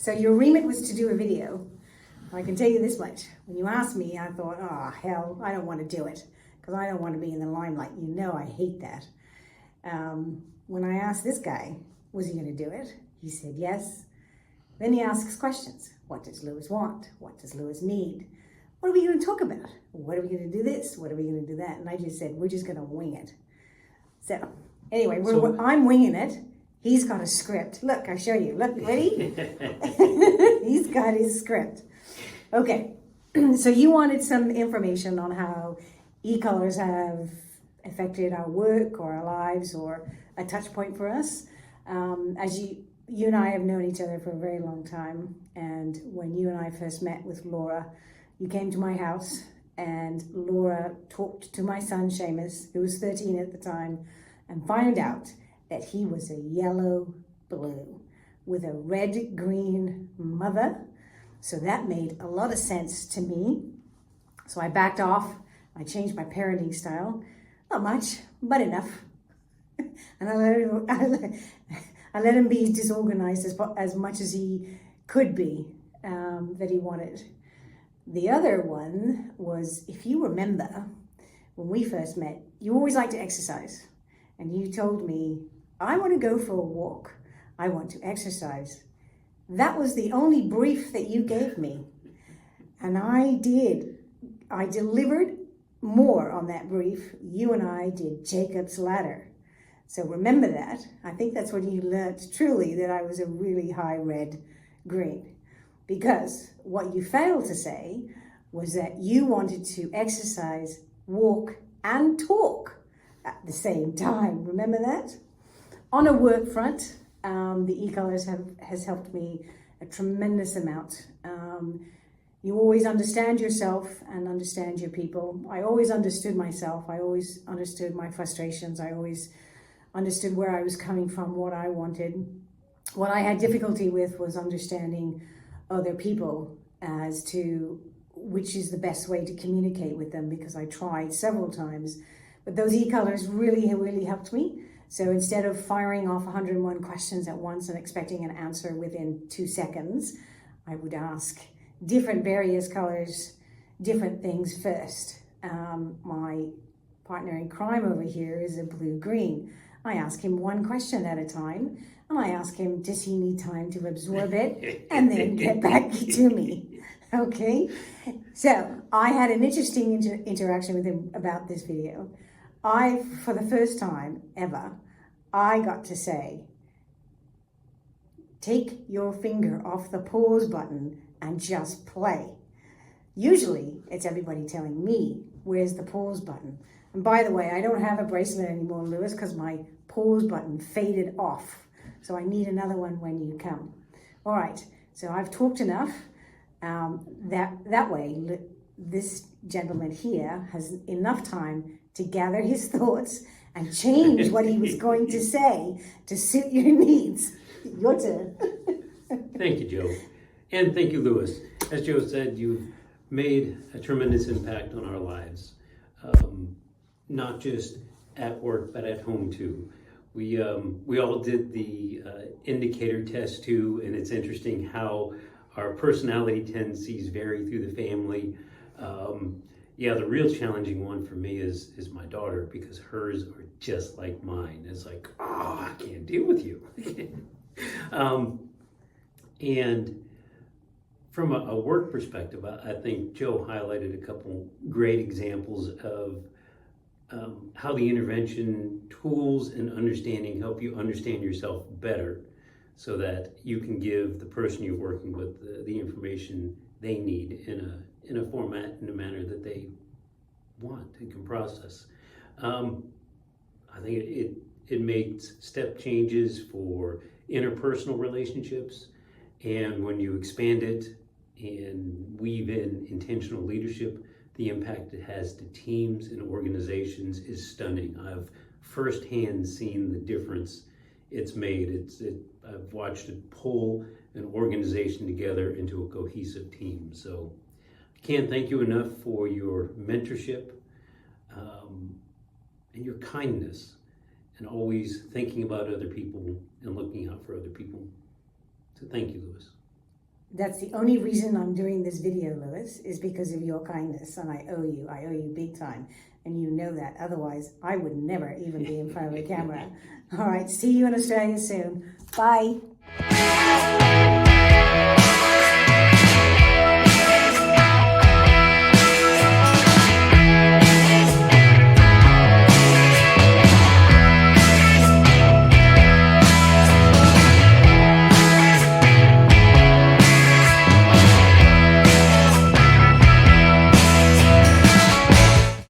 So your remit was to do a video. I can tell you this much. When you asked me, I thought, oh, hell, I don't want to do it because I don't want to be in the limelight. You know I hate that. When I asked this guy, was he going to do it? He said yes. Then he asks questions. What does Lewis want? What does Lewis need? What are we going to talk about? What are we going to do this? What are we going to do that? And I just said, we're just going to wing it. So anyway, I'm winging it. He's got a script. Look, I'll show you. Look, ready? He's got his script. Okay, so you wanted some information on how e-colors have affected our work or our lives or a touch point for us. As you and I have known each other for a very long time, and when you and I first met with Laura, you came to my house and Laura talked to my son Seamus, who was 13 at the time, and found out that he was a yellow-blue with a red-green mother. So that made a lot of sense to me. So I backed off. I changed my parenting style. Not much, but enough. And I let him be disorganized as much as he could be, that he wanted. The other one was, if you remember, when we first met, you always liked to exercise. And you told me, I want to go for a walk. I want to exercise. That was the only brief that you gave me. And I did. I delivered more on that brief. You and I did Jacob's Ladder. So remember that. I think that's when you learnt truly that I was a really high red-green. Because what you failed to say was that you wanted to exercise, walk, and talk at the same time. Remember that? On a work front, the e-colors has helped me a tremendous amount. You always understand yourself and understand your people. I always understood myself. I always understood my frustrations. I always understood where I was coming from, what I wanted. What I had difficulty with was understanding other people as to which is the best way to communicate with them, because I tried several times. But those e-colors really helped me. So instead of firing off 101 questions at once and expecting an answer within 2 seconds, I would ask different various colors, different things first. My partner in crime over here is a blue-green. I ask him one question at a time, and I ask him, does he need time to absorb it and then get back to me? Okay? So I had an interesting interaction with him about this video. For the first time ever, I got to say, take your finger off the pause button and just play. Usually, it's everybody telling me, where's the pause button? And by the way, I don't have a bracelet anymore, Lewis, because my pause button faded off. So I need another one when you come. All right, so I've talked enough. That way, this gentleman here has enough time to gather his thoughts and change what he was going to say to suit your needs. Your turn. Thank you, Joe. And thank you, Lewis. As Joe said, you've made a tremendous impact on our lives, not just at work, but at home too. We all did the indicator test too, and it's interesting how our personality tendencies vary through the family. Yeah, the real challenging one for me is my daughter, because hers are just like mine. It's like, I can't deal with you. And from a work perspective, I think Joe highlighted a couple great examples of how the intervention tools and understanding help you understand yourself better, so that you can give the person you're working with the information they need in a format, in a manner that they want and can process. I think it makes step changes for interpersonal relationships, and when you expand it and weave in intentional leadership, the impact it has to teams and organizations is stunning. I've firsthand seen the difference it's made. I've watched it pull an organization together into a cohesive team. So I can't thank you enough for your mentorship and your kindness, and always thinking about other people and looking out for other people. So thank you, Lewis. That's the only reason I'm doing this video, Lewis, is because of your kindness, and I owe you big time, and you know that. Otherwise, I would never even be in front of a camera. All right, see you in Australia soon. Bye.